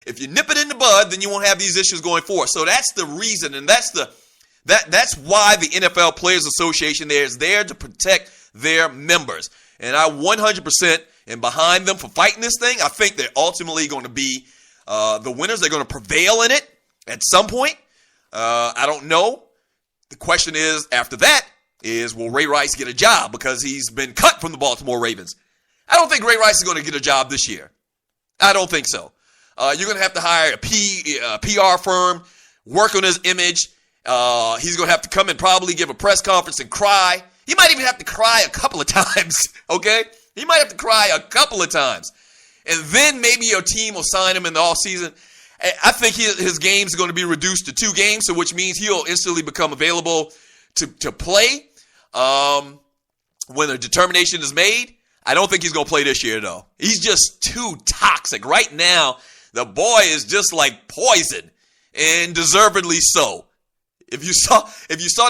If you nip it in the bud, then you won't have these issues going forward. So that's the reason, and that's why the NFL Players Association is there to protect their members. And I 100% am behind them for fighting this thing. I think they're ultimately going to be the winners. They're going to prevail in it at some point. I don't know. The question is, after that, will Ray Rice get a job? Because he's been cut from the Baltimore Ravens. I don't think Ray Rice is going to get a job this year. I don't think so. You're going to have to hire a PR firm, work on his image. He's going to have to come and probably give a press conference and cry. He might even have to cry a couple of times, okay? He might have to cry a couple of times. And then maybe your team will sign him in the offseason. I think his games are going to be reduced to 2 games, so which means he'll instantly become available to play when a determination is made. I don't think he's going to play this year, though. He's just too toxic. Right now, the boy is just like poison, and deservedly so. If you saw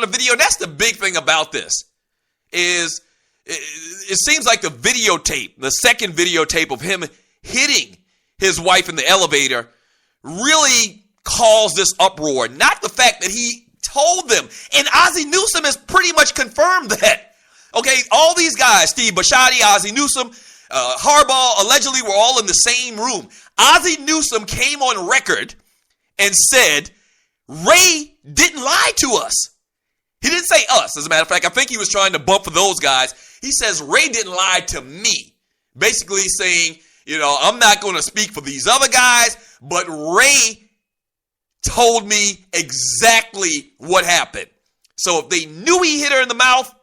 the video, that's the big thing about this, is it seems like the second videotape of him hitting his wife in the elevator really caused this uproar. Not the fact that he told them. And Ozzie Newsome has pretty much confirmed that. Okay, all these guys, Steve Bisciotti, Ozzie Newsome, Harbaugh, allegedly were all in the same room. Ozzie Newsome came on record and said, Ray didn't lie to us. He didn't say us, as a matter of fact. I think he was trying to bump for those guys. He says, Ray didn't lie to me. Basically saying, I'm not going to speak for these other guys, but Ray told me exactly what happened. So if they knew he hit her in the mouth,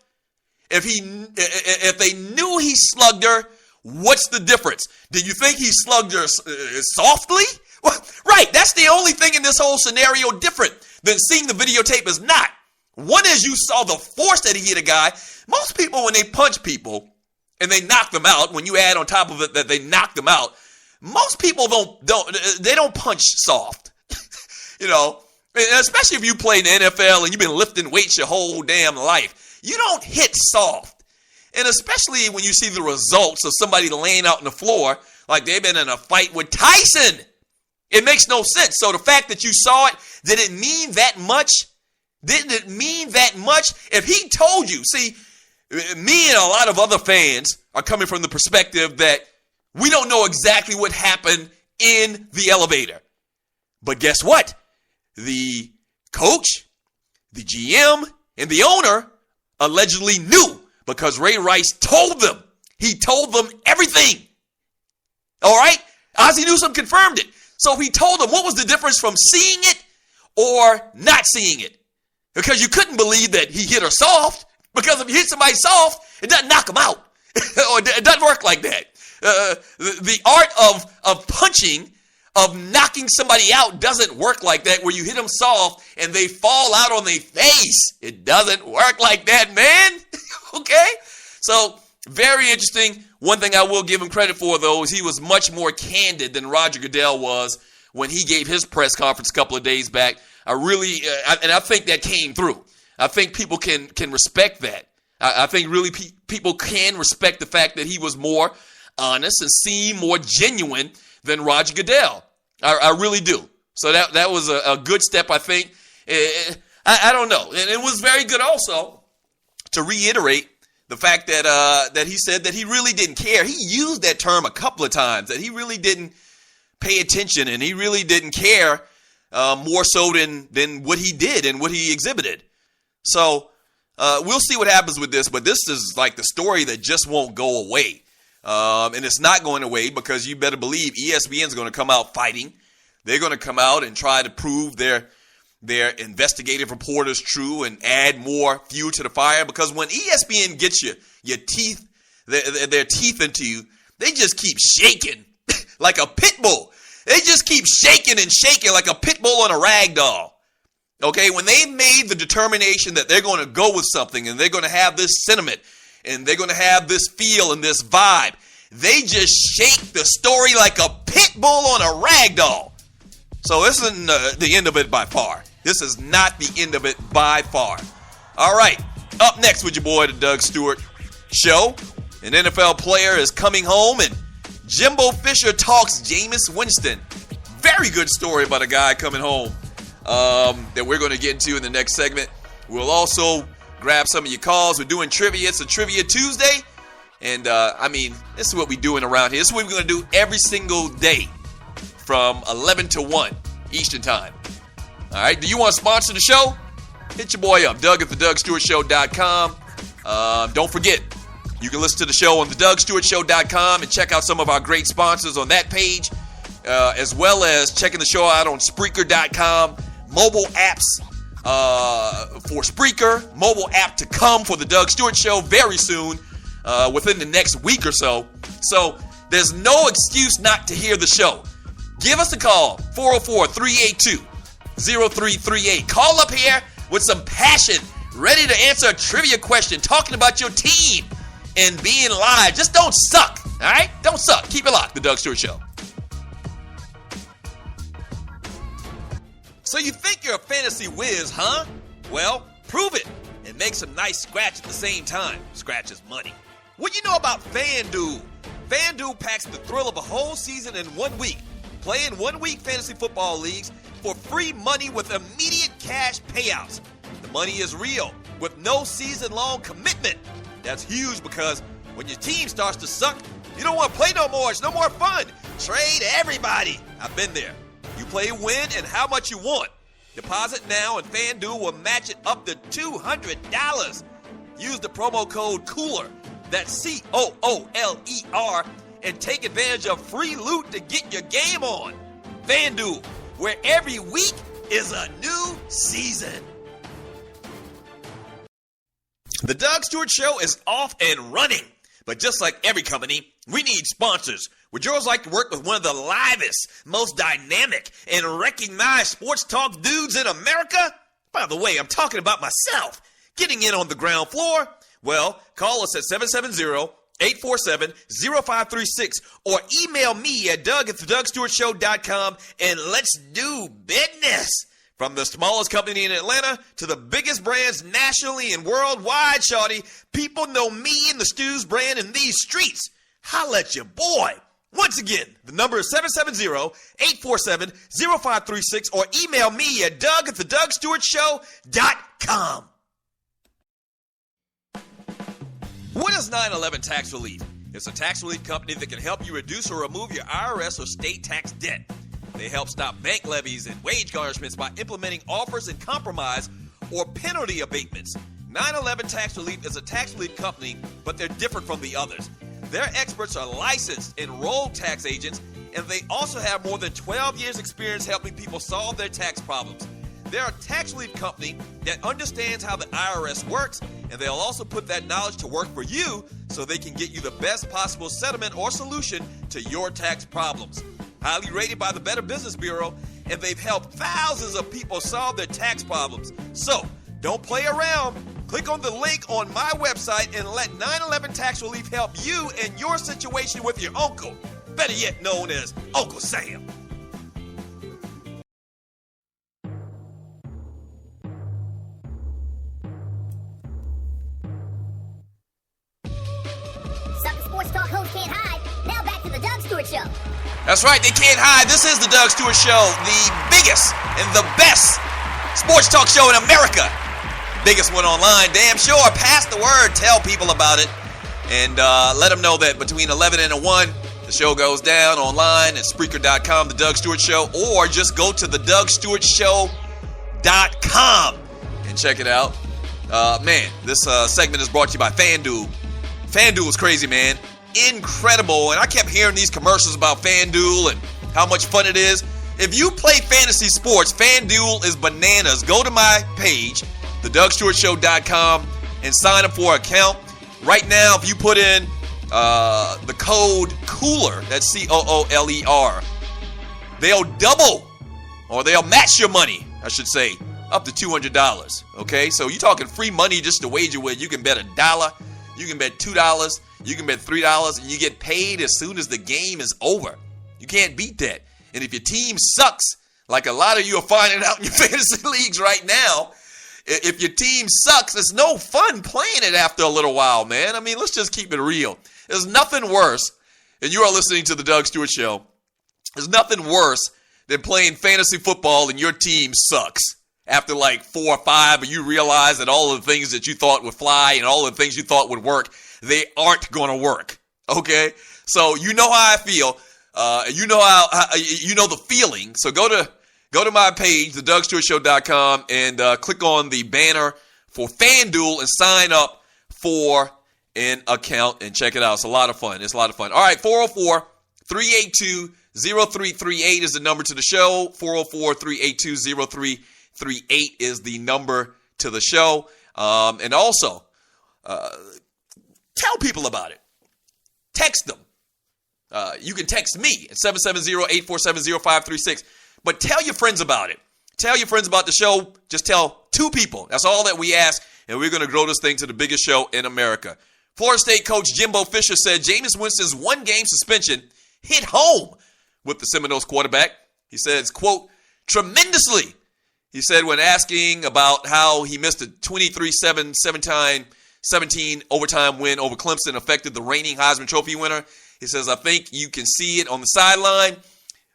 if they knew he slugged her, what's the difference? Did you think he slugged her softly? Well, right, that's the only thing in this whole scenario different than seeing the videotape is not. One is you saw the force that he hit a guy. Most people, when they punch people and they knock them out, when you add on top of it that they knock them out, most people don't punch soft. Especially if you play in the NFL and you've been lifting weights your whole damn life. You don't hit soft. And especially when you see the results of somebody laying out on the floor like they've been in a fight with Tyson. It makes no sense. So the fact that you saw it, did it mean that much? Didn't it mean that much? If he told you, see, me and a lot of other fans are coming from the perspective that we don't know exactly what happened in the elevator. But guess what? The coach, the GM, and the owner allegedly knew because Ray Rice told them. He told them everything. All right? Ozzie Newsome confirmed it. So he told them, what was the difference from seeing it or not seeing it? Because you couldn't believe that he hit her soft. Because if you hit somebody soft, it doesn't knock them out. Or it doesn't work like that. The art of punching, of knocking somebody out doesn't work like that, where you hit them soft and they fall out on their face. It doesn't work like that, man. Okay? So, very interesting. One thing I will give him credit for, though, is he was much more candid than Roger Goodell was when he gave his press conference a couple of days back. I think that came through. I think people can respect that. I think really people can respect the fact that he was more honest and seemed more genuine than Roger Goodell. I really do. So that was a good step, I think. I don't know. And it was very good also to reiterate the fact that he said that he really didn't care. He used that term a couple of times, that he really didn't pay attention and he really didn't care more so than what he did and what he exhibited. So we'll see what happens with this, but this is like the story that just won't go away. And it's not going away because you better believe ESPN is going to come out fighting. They're going to come out and try to prove their investigative reporters true and add more fuel to the fire. Because when ESPN gets your teeth, their teeth into you, they just keep shaking like a pit bull. They just keep shaking and shaking like a pit bull on a rag doll. Okay, when they made the determination that they're going to go with something and they're going to have this sentiment and they're going to have this feel and this vibe, they just shake the story like a pit bull on a rag doll. So this isn't the end of it by far. This is not the end of it by far. All right, up next with your boy, the Doug Stewart Show. An NFL player is coming home and Jimbo Fisher talks Jameis Winston. very good story about a guy coming home that we're going to get into in the next segment. We'll also grab some of your calls. We're doing trivia. It's a Trivia Tuesday. And, this is what we're doing around here. This is what we're going to do every single day from 11 to 1 Eastern Time. All right. Do you want to sponsor the show? Hit your boy up, Doug at thedougstewartshow.com. Don't forget, you can listen to the show on thedougstewartshow.com and check out some of our great sponsors on that page, as well as checking the show out on Spreaker.com. Mobile apps for Spreaker, mobile app to come for the Doug Stewart Show very soon, within the next week or so. So there's no excuse not to hear the show. Give us a call, 404-382-0338. Call up here with some passion, ready to answer a trivia question, talking about your team and being live. Just don't suck, all right? Don't suck. Keep it locked, the Doug Stewart Show. So you think you're a fantasy whiz, huh? Well, prove it and make some nice scratch at the same time. Scratch is money. What do you know about FanDuel? FanDuel packs the thrill of a whole season in 1 week. Play in 1 week fantasy football leagues for free money with immediate cash payouts. The money is real with no season-long commitment. That's huge because when your team starts to suck, you don't want to play no more. It's no more fun. Trade everybody. I've been there. You play when and how much you want. Deposit now and FanDuel will match it up to $200. Use the promo code COOLER, that's COOLER, and take advantage of free loot to get your game on. FanDuel, where every week is a new season. The Doug Stewart Show is off and running. But just like every company, we need sponsors. Would yours like to work with one of the livest, most dynamic, and recognized sports talk dudes in America? By the way, I'm talking about myself. Getting in on the ground floor? Well, call us at 770-847-0536 or email me at doug@thedougstewartshow.com and let's do business. From the smallest company in Atlanta to the biggest brands nationally and worldwide, shawty, people know me and the Stews brand in these streets. Holla at your boy. Once again, the number is 770-847-0536 or email me at doug@thedougstewartshow.com. What is 9/11 Tax Relief? It's a tax relief company that can help you reduce or remove your IRS or state tax debt. They help stop bank levies and wage garnishments by implementing offers and compromise or penalty abatements. 9/11 Tax Relief is a tax relief company, but they're different from the others. Their experts are licensed, enrolled tax agents, and they also have more than 12 years experience helping people solve their tax problems. They're a tax relief company that understands how the IRS works, and they'll also put that knowledge to work for you so they can get you the best possible settlement or solution to your tax problems. Highly rated by the Better Business Bureau, and they've helped thousands of people solve their tax problems. So, don't play around. Click on the link on my website and let 9/11 Tax Relief help you in your situation with your uncle, better yet known as Uncle Sam. Sucker Sports Talk host can't hide. Now back to the Doug Stewart Show. That's right, they can't hide. This is the Doug Stewart Show, the biggest and the best sports talk show in America. Biggest one online, damn sure. Pass the word, tell people about it, and let them know that between 11 and 1, the show goes down online at Spreaker.com, the Doug Stewart Show, or just go to thedougstewartshow.com and check it out. This segment is brought to you by FanDuel. FanDuel is crazy, man. Incredible. And I kept hearing these commercials about FanDuel and how much fun it is. If you play fantasy sports, FanDuel is bananas. Go to my page, thedougstewartshow.com, and sign up for an account. Right now, if you put in the code COOLER, that's COOLER, they'll double, or they'll match your money, I should say, up to $200. Okay, so you're talking free money just to wager with. You can bet $1, you can bet $2, you can bet $3, and you get paid as soon as the game is over. You can't beat that. And if your team sucks, like a lot of you are finding out in your fantasy leagues right now, if your team sucks, it's no fun playing it after a little while, man. I mean, let's just keep it real. There's nothing worse, and you are listening to the Doug Stewart Show, there's nothing worse than playing fantasy football and your team sucks. After like 4 or 5, and you realize that all of the things that you thought would fly and all of the things you thought would work, they aren't going to work. Okay? So you know how I feel. You know you know the feeling. So go to my page, thedugstewartshow.com, and click on the banner for FanDuel and sign up for an account and check it out. It's a lot of fun. All right, 404-382-0338 is the number to the show. 404-382-0338 is the number to the show. And also, tell people about it. Text them. You can text me at 770-847-0536. But tell your friends about it. Tell your friends about the show. Just tell 2 people. That's all that we ask. And we're going to grow this thing to the biggest show in America. Florida State coach Jimbo Fisher said Jameis Winston's 1-game suspension hit home with the Seminoles quarterback. He says, quote, tremendously. He said when asking about how he missed a 23-17 overtime win over Clemson affected the reigning Heisman Trophy winner. He says, I think you can see it on the sideline,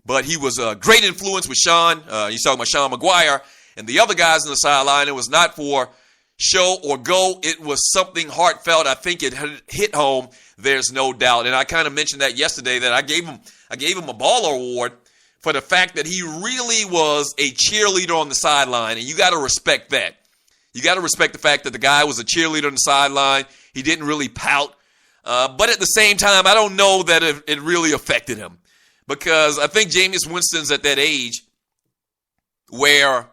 but he was a great influence with Sean. He's talking about Sean McGuire and the other guys on the sideline. It was not for show or go. It was something heartfelt. I think it hit home. There's no doubt. And I kind of mentioned that yesterday that I gave him a baller award for the fact that he really was a cheerleader on the sideline, and you got to respect that. You got to respect the fact that the guy was a cheerleader on the sideline. He didn't really pout. But at the same time, I don't know that it really affected him because I think Jameis Winston's at that age where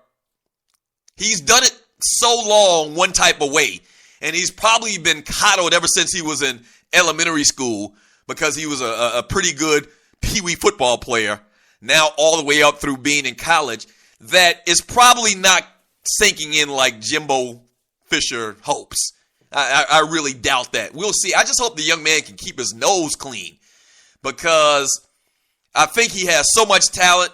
he's done it so long one type of way, and he's probably been coddled ever since he was in elementary school because he was a pretty good peewee football player. Now all the way up through being in college, that is probably not sinking in like Jimbo Fisher hopes. I really doubt that. We'll see. I just hope the young man can keep his nose clean because I think he has so much talent.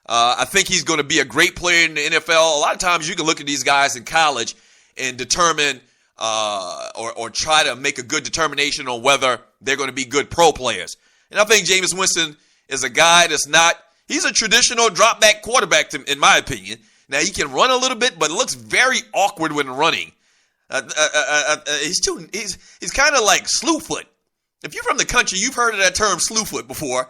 I think he's going to be a great player in the NFL. A lot of times you can look at these guys in college and determine or try to make a good determination on whether they're going to be good pro players. And I think Jameis Winston is a guy that's not – he's a traditional drop-back quarterback, in my opinion. Now, he can run a little bit, but it looks very awkward when running. He's kind of like Slewfoot. If you're from the country, you've heard of that term Slewfoot before.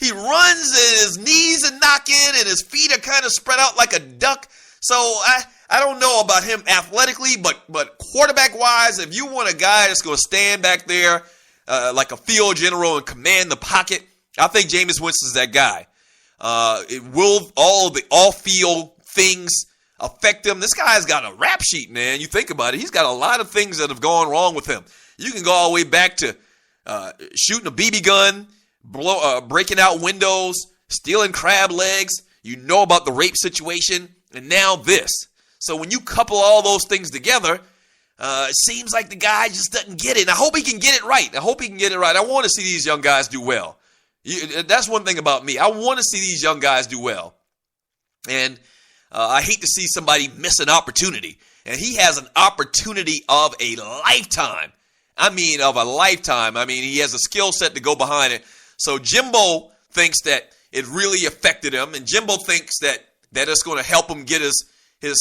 He runs and his knees are knocking and his feet are kind of spread out like a duck. So I don't know about him athletically, but quarterback-wise, if you want a guy that's going to stand back there like a field general and command the pocket, I think Jameis Winston's that guy. Will all the off-field things affect him? This guy's got a rap sheet, man. You think about it. He's got a lot of things that have gone wrong with him. You can go all the way back to shooting a BB gun, breaking out windows, stealing crab legs. You know about the rape situation, and now this. So when you couple all those things together, it seems like the guy just doesn't get it. And I hope he can get it right. I want to see these young guys do well. That's one thing about me. I want to see these young guys do well. And I hate to see somebody miss an opportunity. And he has an opportunity of a lifetime. He has a skill set to go behind it. So Jimbo thinks that it really affected him. And Jimbo thinks that it's going to help him get his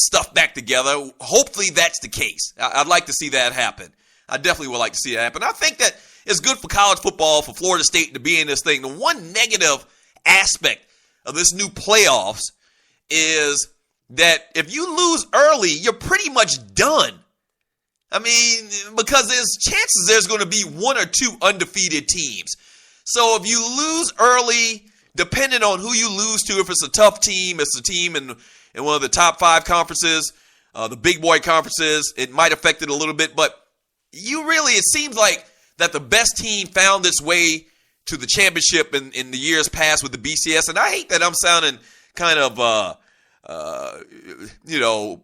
stuff back together. Hopefully that's the case. I'd like to see that happen. I definitely would like to see that happen. I think that it's good for college football, for Florida State to be in this thing. The one negative aspect of this new playoffs is that if you lose early, you're pretty much done. Because there's chances there's going to be 1 or 2 undefeated teams. So if you lose early, depending on who you lose to, if it's a tough team, it's a team in one of the top 5 conferences, the big boy conferences, it might affect it a little bit. But it seems like that the best team found its way to the championship in the years past with the BCS. And I hate that I'm sounding kind of,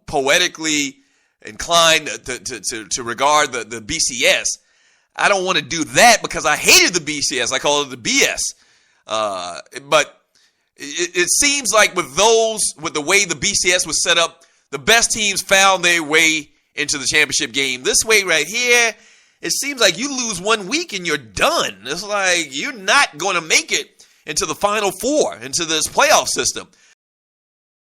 poetically inclined to regard the BCS. I don't want to do that because I hated the BCS. I call it the BS. But it seems like with the way the BCS was set up, the best teams found their way into the championship game. This way right here, it seems like you lose 1 week and you're done. It's like you're not going to make it into the Final Four, into this playoff system.